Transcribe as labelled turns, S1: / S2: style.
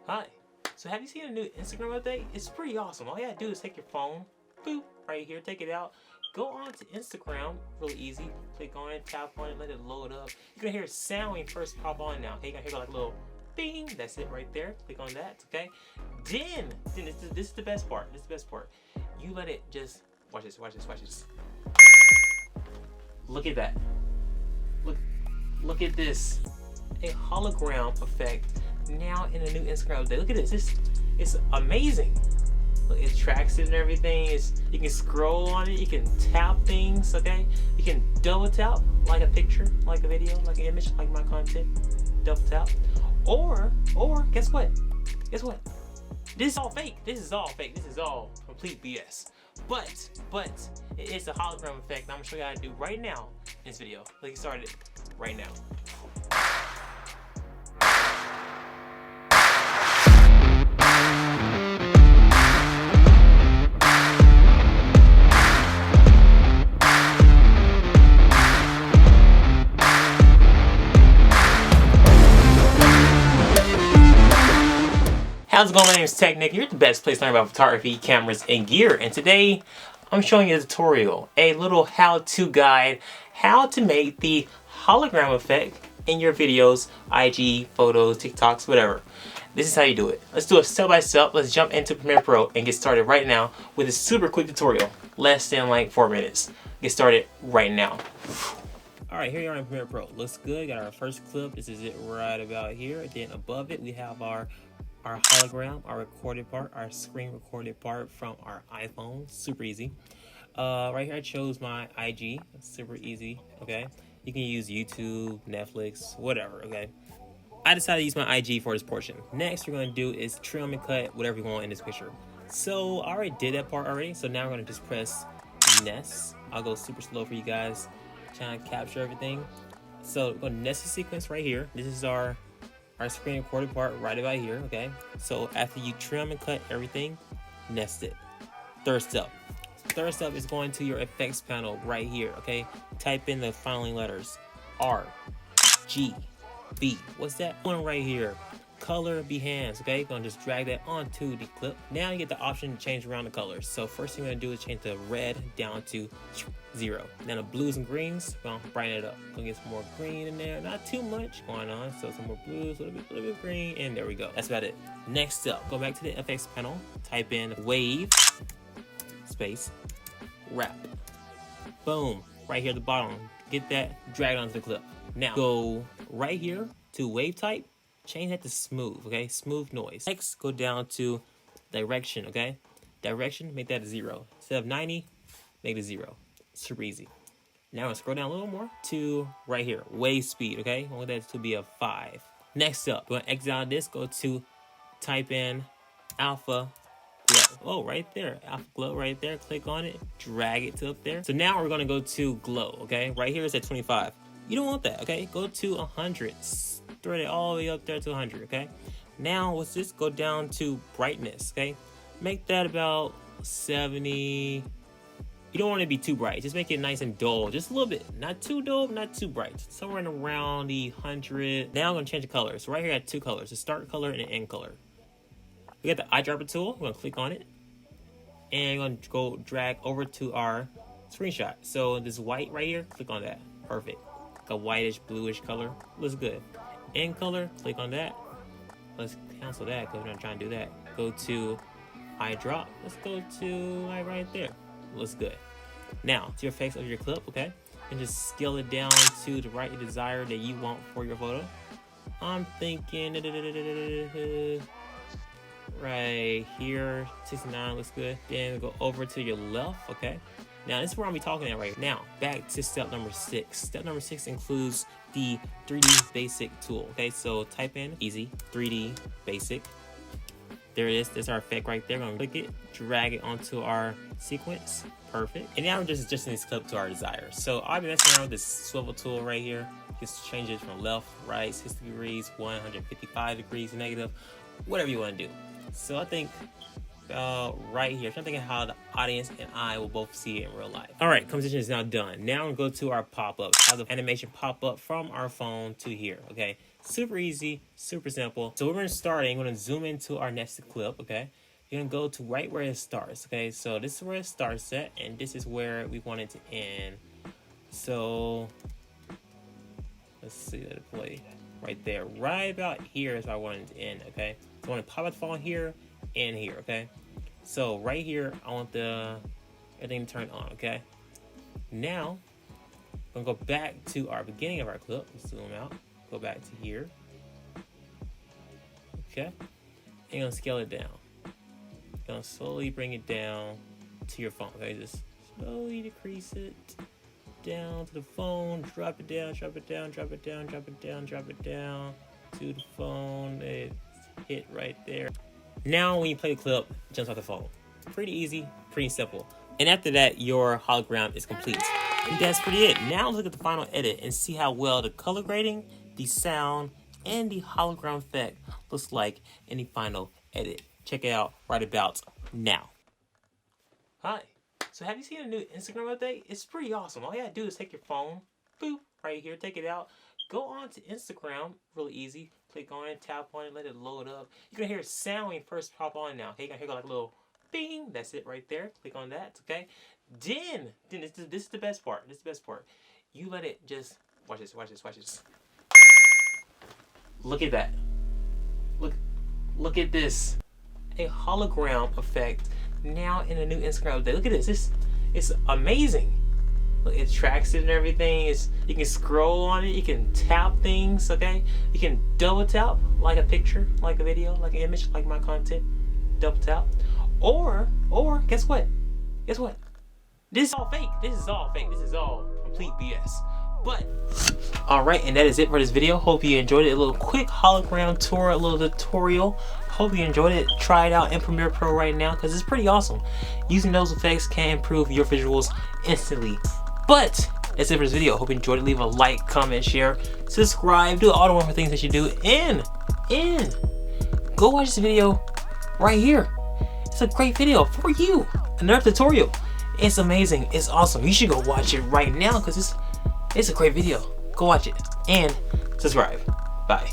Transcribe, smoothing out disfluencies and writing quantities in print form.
S1: Hi. So have you seen a new Instagram update? It's pretty awesome. All you gotta do is take your phone, boop, right here, take it out, go on to Instagram, really easy. Click on it, tap on it, let it load up. You're gonna hear a sound when you first pop on now. Okay, you're gonna hear like a little bing. That's it right there. Click on that, okay? Then this is the best part. This is the best part. You let it just watch this. Look at that. Look at this. A hologram effect now in a new Instagram update. Look at this. It's amazing. Look, it tracks it and everything. You can scroll on it. You can tap things. Okay. You can double tap like a picture, like a video, like an image, like my content. Double tap. Or guess what? Guess what? This is all fake. This is all fake. This is all complete BS. But it's a hologram effect. I'm gonna show you how to do right now in this video. Let's get started right now. How's it going? My name is technickinc. You're the best place to learn about photography, cameras, and gear. And today, I'm showing you a tutorial, a little how-to guide, how to make the hologram effect in your videos, IG, photos, TikToks, whatever. This is how you do it. Let's do it step by step. Let's jump into Premiere Pro and get started right now with a super quick tutorial. Less than like 4 minutes. Get started right now. Alright, here you are in Premiere Pro. Looks good. Got our first clip. This is it right about here. Then above it, we have our hologram, our recorded part, our screen recorded part from our iPhone. Super easy. Right here I chose my IG. Super easy. Okay. You can use YouTube, Netflix, whatever. Okay. I decided to use my IG for this portion. Next we're going to do is trim and cut whatever you want in this picture. So I already did that part already. So now we're going to just press nest. I'll go super slow for you guys. Trying to capture everything. So we're going to nest the sequence right here. This is our screen recorded part right about here, okay? So after you trim and cut everything, nest it. Third step is going to your effects panel right here, okay? Type in the following letters: R, G, B. What's that one right here? Color Behance, okay? Gonna just drag that onto the clip. Now you get the option to change around the colors. So first thing you're gonna do is change the red down to 0. Now the blues and greens, gonna brighten it up. Gonna get some more green in there. Not too much going on. So some more blues, a little bit of green, and there we go. That's about it. Next up, go back to the effects panel. Type in wave, space, wrap. Boom. Right here at the bottom. Get that, drag it onto the clip. Now go right here to wave type. Change that to smooth, okay? Smooth noise. Next, go down to direction, okay? Direction, make that a 0. Instead of 90, make it 0. Super easy. Now I'm gonna scroll down a little more to right here, wave speed, okay? I want that to be a 5. Next up, we're gonna exit out of this, go to type in alpha glow. Oh, right there, alpha glow right there. Click on it, drag it to up there. So now we're gonna go to glow, okay? Right here is at 25. You don't want that, okay? Go to 100. Thread it all the way up there to 100, okay? Now, let's just go down to brightness, okay? Make that about 70. You don't want it to be too bright. Just make it nice and dull. Just a little bit. Not too dull, not too bright. Somewhere in around the 100. Now I'm going to change the color. So right here I have 2 colors. A start color and an end color. We got the eyedropper tool. We're going to click on it. And we're going to go drag over to our screenshot. So this white right here, click on that. Perfect. Like a whitish, bluish color. Looks good. End color, click on that. Let's cancel that because we're not trying to do that. Go to eyedrop. Let's go to like right there. Looks good. Now to your effects of your clip, okay? And just scale it down to the right desire that you want for your photo. I'm thinking right here, 69 looks good. Then we go over to your left, okay? Now this is where I'm talking at right now. Back to step number 6. Step number 6 includes the 3D basic tool. Okay, so type in easy 3D basic. There it is. There's our effect right there. I'm gonna click it, drag it onto our sequence. Perfect. And now we're just adjusting this clip to our desire. So I've been messing around with this swivel tool right here. Just change it from left, right, 60 degrees, 155 degrees, negative, whatever you want to do. So I think right here, I'm thinking how the audience and I will both see it in real life. All right, composition is now done. Now I'm gonna go to our pop-up. Have the animation pop up from our phone to here. Okay, Super easy, super simple. So we're gonna start. I'm gonna zoom into our next clip. Okay, you're gonna go to right where it starts. Okay, so this is where it starts at, and this is where we want it to end. So let's see, let it play right there. Right about here is where I want it to end. Okay, so I want to pop it phone here and here. Okay, so right here I want everything to turn on. Okay, now I'm gonna go back to our beginning of our clip. Let's zoom out. Go back to here. Okay, and you're gonna scale it down. You're gonna slowly bring it down to your phone. Okay, just slowly decrease it down to the phone. Drop it down, drop it down, drop it down, drop it down, drop it down to the phone. It's hit right there. Now when you play the clip, it jumps off the phone. Pretty easy, pretty simple. And after that, your hologram is complete. And that's pretty it. Now let's look at the final edit and see how well the color grading, the sound, and the hologram effect looks like in the final edit. Check it out right about now. Hi. So have you seen a new Instagram update? It's pretty awesome. All you gotta do is take your phone, boop, right here, take it out, go on to Instagram, really easy. Click on it, tap on it, let it load up. You're gonna hear a sound when you first pop on now. Okay, you're gonna hear like a little bing. That's it right there. Click on that, okay? Then this is the best part. This is the best part. You let it just, watch this, watch this, watch this. Look at that. Look at this. A hologram effect now in a new Instagram update. Look at this. It's amazing. Look, it tracks it and everything. You can scroll on it. You can tap things. Okay. You can double tap like a picture, like a video, like an image, like my content. Double tap. Or guess what? Guess what? This is all fake. This is all fake. This is all complete BS. But alright, and that is it for this video. Hope you enjoyed it. A little quick hologram tour, a little tutorial. Hope you enjoyed it. Try it out in Premiere Pro right now because it's pretty awesome. Using those effects can improve your visuals instantly. But that's it for this video. Hope you enjoyed it. Leave a like, comment, share, subscribe, do all the wonderful things that you do, and go watch this video right here. It's a great video for you. Another tutorial. It's amazing. It's awesome. You should go watch it right now because it's a great video. Go watch it and subscribe. Bye.